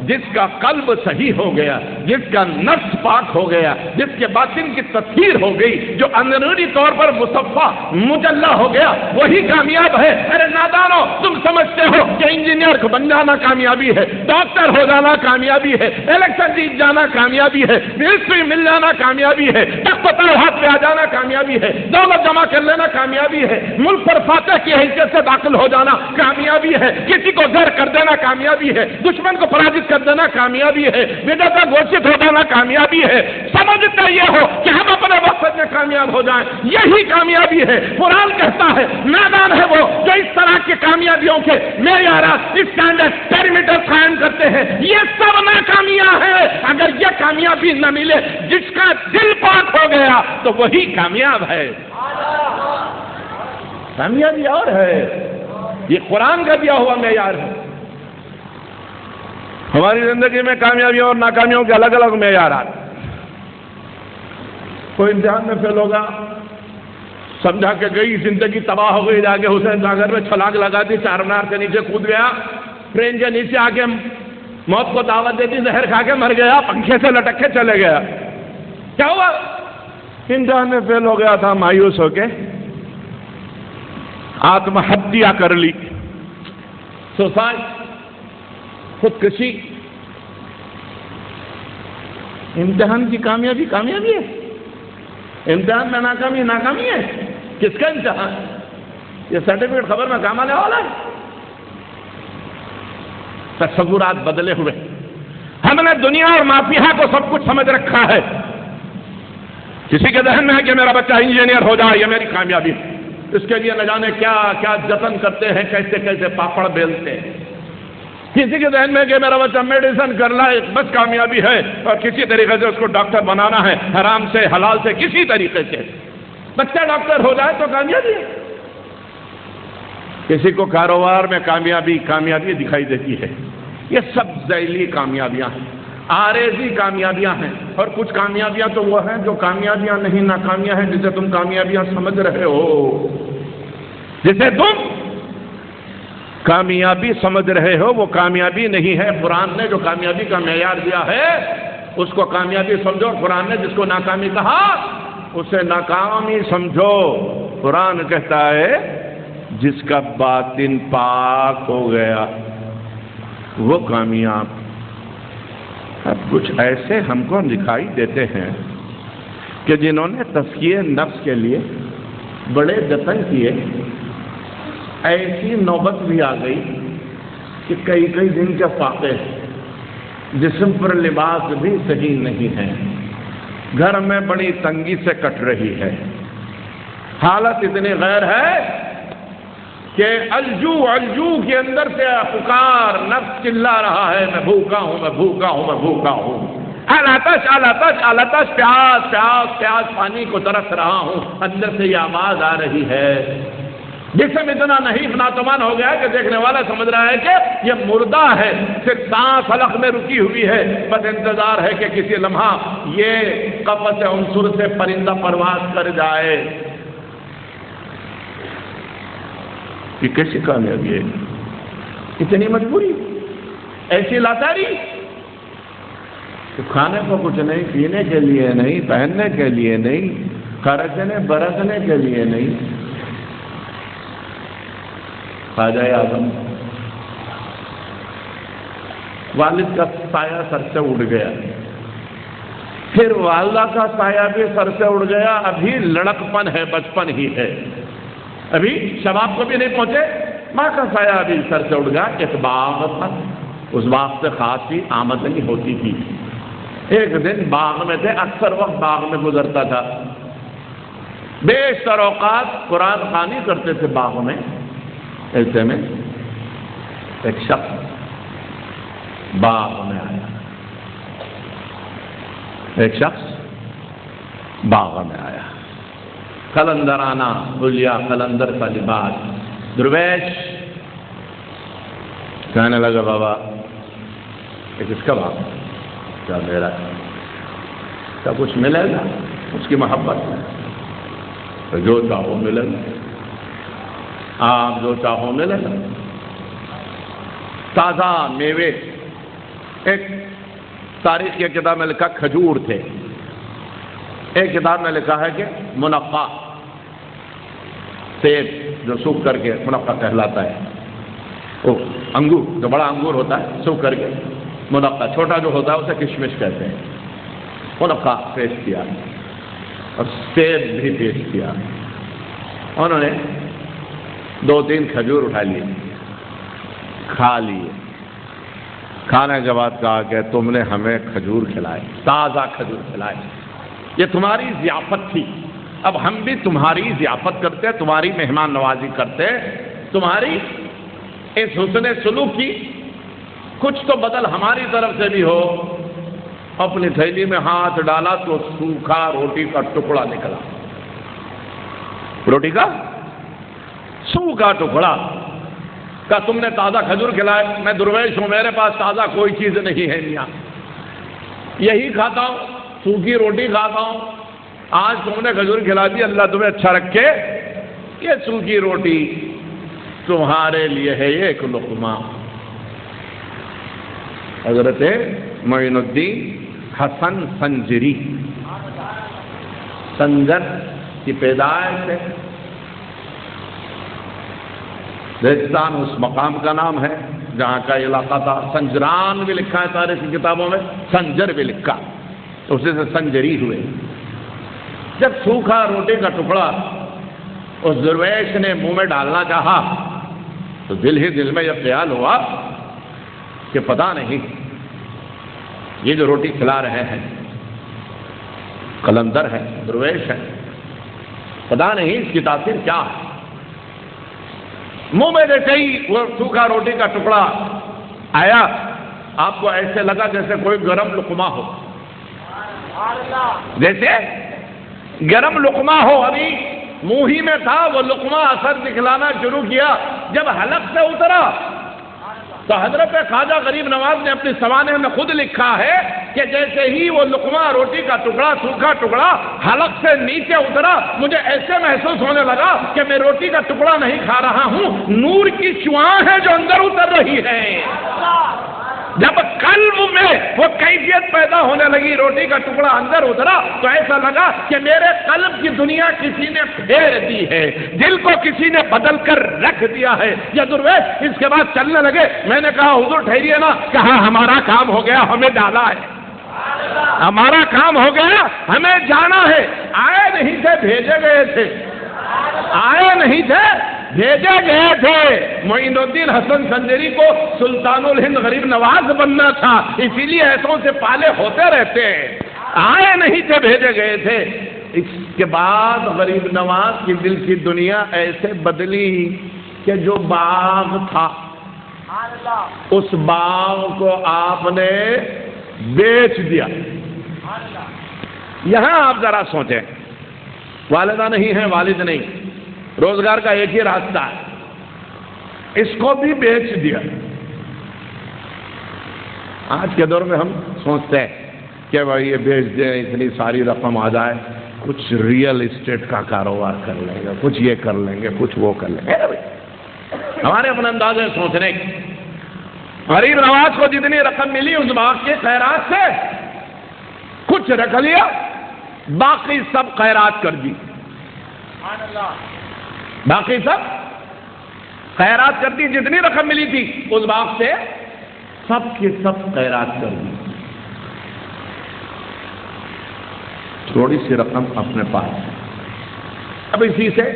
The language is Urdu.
جس کا قلب صحیح ہو گیا، جس کا نفس پاک ہو گیا، جس کے باطن کی تطہیر ہو گئی، جو اندرونی طور پر مصفا مجلہ ہو گیا، وہی کامیاب ہے۔ ارے نادانو، تم سمجھتے ہو کہ انجینئر کو بن جانا کامیابی ہے، ڈاکٹر ہو جانا کامیابی ہے، الیکشن جیت جانا کامیابی ہے، منسٹری مل جانا کامیابی ہے، تخت ہاتھ پہ آ جانا کامیابی ہے، دولت جمع کر لینا کامیابی ہے، ملک پر فاتح کی حیثیت سے داخل ہو جانا کامیابی ہے، کسی کو زر کر دینا کامیابی ہے، دشمن کو پراجت کر دینا کامیابی ہے، بدعت کا گھوشت ہو جانا کامیابی ہے۔ سمجھتے یہ ہو کہ ہم اپنے مقصد میں کامیاب ہو جائیں، یہی کامیابی ہے۔ قرآن کہتا ہے نادان ہے وہ جو اس طرح کی کامیابیوں کے معیارات، اسٹینڈرڈ، پیرامیٹر قائم کرتے ہیں، یہ سب ناکامیاں ہیں۔ اگر یہ کامیابی نہ ملے، جس کا دل پاک ہو گیا تو وہی کامیاب ہے۔ کامیابی اور ہے، یہ قرآن کا دیا ہوا معیار ہے۔ ہماری زندگی میں کامیابیوں اور ناکامیوں کے الگ الگ معیارات۔ کوئی امتحان میں فیل ہوگا، سمجھا کہ گئی زندگی تباہ ہو گئی، جا کے حسین ساگر میں چھلانگ لگا دی، چار مینار کے نیچے کود گیا، ٹرین کے نیچے آ کے موت کو دعوت دے دی، زہر کھا کے مر گیا، پنکھے سے لٹک کے چلے گیا۔ کیا ہوا؟ امتحان میں فیل ہو گیا تھا، مایوس ہو کے آتم ہتیا کر لی، سوسائڈ، خودکشی۔ امتحان کی کامیابی کامیابی ہے، امتحان میں ناکامی ناکامی ہے۔ کس کا امتحان؟ یہ سرٹیفکیٹ خبر میں کام آنے والا ہے۔ تصورات بدلے ہوئے، ہم نے دنیا اور مافیہ کو سب کچھ سمجھ رکھا ہے۔ کسی کے ذہن میں ہے کہ میرا بچہ انجینئر ہو جائے، یہ میری کامیابی ہے۔ اس کے لیے نہ جانے کیا کیا جتن کرتے ہیں، کیسے کیسے پاپڑ بیلتے ہیں۔ کسی کے ذہن میں کہ میرا بچہ میڈیسن کر لائے بس کامیابی ہے، اور کسی طریقے سے اس کو ڈاکٹر بنانا ہے، حرام سے حلال سے کسی طریقے سے بچہ ڈاکٹر ہو جائے تو کامیابی ہے۔ کسی کو کاروبار میں کامیابی دکھائی دیتی ہے۔ یہ سب ذیلی کامیابیاں ہیں، عارضی کامیابیاں ہیں، اور کچھ کامیابیاں تو وہ ہیں جو کامیابیاں نہیں، ناکامیاں ہیں، جسے تم کامیابیاں سمجھ رہے ہو، جسے تم کامیابی سمجھ رہے ہو وہ کامیابی نہیں ہے۔ قرآن نے جو کامیابی کا معیار دیا ہے اس کو کامیابی سمجھو، قرآن نے جس کو ناکامی کہا اسے ناکامی سمجھو۔ قرآن کہتا ہے جس کا باطن پاک ہو گیا وہ کامیاب۔ اب کچھ ایسے ہم کو دکھائی دیتے ہیں کہ جنہوں نے تزکیہ نفس کے لیے بڑے جتن کیے، ایسی نوبت بھی آ گئی کہ کئی کئی دن کے فاقے، جسم پر لباس بھی صحیح نہیں ہے، گھر میں بڑی تنگی سے کٹ رہی ہے، حالت اتنی غیر ہے کہ الجو کے اندر سے پکار، نفس چلا رہا ہے میں بھوکا ہوں، میں بھوکا ہوں، میں بھوکا ہوں، الاتش، پیاس پیاس پیاس، پانی کو ترس رہا ہوں، اندر سے یہ آواز آ رہی ہے۔ جسم اتنا نہیں ناتوان ہو گیا کہ دیکھنے والا سمجھ رہا ہے کہ یہ مردہ ہے، صرف سانس حلق میں رکی ہوئی ہے، بس انتظار ہے کہ کسی لمحہ یہ قفس عنصر سے پرندہ پرواز کر جائے۔ یہ کیسی کامیابی ہے؟ اتنی مجبوری، ایسی لاچاری، کھانے کو کچھ نہیں، پینے کے لیے نہیں، پہننے کے لیے نہیں، خرچنے برتنے کے لیے نہیں۔ خواجہ اعظم، والد کا سایہ سر سے اڑ گیا، پھر والدہ کا سایہ بھی سر سے اڑ گیا، ابھی لڑکپن ہے، بچپن ہی ہے، ابھی شباب کو بھی نہیں پہنچے، ماں کا سایہ ابھی سر سے اڑ گیا۔ ایک باغ تھا، اس باغ سے خاصی آمدنی ہوتی تھی۔ ایک دن باغ میں تھے، اکثر وقت باغ میں گزرتا تھا، بیشتر اوقات قرآن خوانی کرتے تھے باغ میں۔ ایسے میں ایک شخص باغ میں آیا، ایک شخص باغ میں آیا، قلندرانہ حلیہ، قلندر کا لباس، درویش، کہنے لگا بابا یہ کس کا باغ؟ کیا میرا؟ کیا کچھ ملے گا؟ اس کی محبت ہے، جو چاہو ملے گا، آپ جو چاہو ملے گا، تازہ میوے، ایک تاریخ کی کتاب میں لکھا کھجور تھے، ایک کتاب میں لکھا ہے کہ منقع، سیب جو سوکھ کر کے منقع کہلاتا ہے، وہ انگور جو بڑا انگور ہوتا ہے سوکھ کر کے، منقع چھوٹا جو ہوتا ہے اسے کشمش کہتے ہیں، منقع پیش کیا اور سیب بھی پیش کیا۔ انہوں نے 2-3 کھجور اٹھا لیے، کھا لیے، کھانے کے بعد کہا کہ تم نے ہمیں کھجور کھلائے، تازہ کھجور کھلائے، یہ تمہاری ضیافت تھی، اب ہم بھی تمہاری ضیافت کرتے، تمہاری مہمان نوازی کرتے، تمہاری اس حسن سلوک کی کچھ تو بدل ہماری طرف سے بھی ہو۔ اپنی تھیلی میں ہاتھ ڈالا تو سوکھا روٹی کا ٹکڑا نکلا، روٹی کا سوکھا ٹکڑا۔ کہا تم نے تازہ کھجور کھلائے، میں درویش ہوں، میرے پاس تازہ کوئی چیز نہیں ہے میاں، یہی کھاتا ہوں، سوکھی روٹی کھاتا ہوں، آج تم نے کھجور کھلا دی، اللہ تمہیں اچھا رکھے، یہ سوکھی روٹی تمہارے لیے ہے ایک لقمہ۔ حضرت معین الدین حسن سنجری، سنجر کی پیدائش ہے، ریگستان اس مقام کا نام ہے جہاں کا علاقہ تھا، سنجران بھی لکھا ہے تاریخی کتابوں میں، سنجر بھی لکھا، تو اسی سے سنجری ہوئے۔ جب سوکھا روٹی کا ٹکڑا اس درویش نے منہ میں ڈالنا چاہا تو دل ہی دل میں یہ خیال ہوا کہ پتہ نہیں یہ جو روٹی کھلا رہے ہیں قلندر ہے، درویش ہے، پتہ نہیں اس کی تاثیر کیا ہے۔ منہ میں جیسے ہی وہ سوکھا روٹی کا ٹکڑا آیا، آپ کو ایسے لگا جیسے کوئی گرم لقمہ ہو، جیسے گرم لقمہ ہو، ابھی منہ ہی میں تھا، وہ لقمہ اثر دکھلانا شروع کیا۔ جب حلق سے اترا تو حضرت خواجہ غریب نواز نے اپنی سوانح میں خود لکھا ہے کہ جیسے ہی وہ لقمہ روٹی کا ٹکڑا سوکھا ٹکڑا حلق سے نیچے اترا، مجھے ایسے محسوس ہونے لگا کہ میں روٹی کا ٹکڑا نہیں کھا رہا ہوں، نور کی شعاع ہے جو اندر اتر رہی ہے۔ جب قلب میں وہ کیفیت پیدا ہونے لگی، روٹی کا ٹکڑا اندر اترا تو ایسا لگا کہ میرے قلب کی دنیا کسی نے پھیر دی ہے، دل کو کسی نے بدل کر رکھ دیا ہے۔ یہ درویش اس کے بعد چلنے لگے، میں نے کہا حضور ٹھہریے نا، کہا ہمارا کام ہو گیا، ہمیں ڈالا ہے، ہمارا کام ہو گیا، ہمیں جانا ہے۔ آئے نہیں تھے، بھیجے گئے تھے، آئے نہیں تھے، بھیجے گئے تھے۔ معین الدین حسن سنجری کو سلطان الہند غریب نواز بننا تھا، اسی لیے ایسوں سے پالے ہوتے رہتے ہیں، آئے نہیں تھے، بھیجے گئے تھے۔ اس کے بعد غریب نواز کی دل کی دنیا ایسے بدلی کہ جو باغ تھا اس باغ کو آپ نے بیچ دیا۔ یہاں آپ ذرا سوچیں، والدہ نہیں ہے، والد نہیں، روزگار کا ایک ہی راستہ ہے، اس کو بھی بیچ دیا۔ آج کے دور میں ہم سوچتے ہیں کہ بھائی یہ بیچ دیں، اتنی ساری رقم آ جائے، کچھ ریئل اسٹیٹ کا کاروبار کر لیں گے، کچھ یہ کر لیں گے، کچھ وہ کر لیں گے۔ ہمارے اپنے انداز میں سوچنے کی، غریب نواز کو جتنی رقم ملی اس باغ کے خیرات سے کچھ رکھ لیا، باقی سب خیرات کر دی، باقی سب خیرات کر دی، جتنی رقم ملی تھی اس باغ سے سب کی سب خیرات کر دی، تھوڑی سی رقم اپنے پاس، اب اسی سے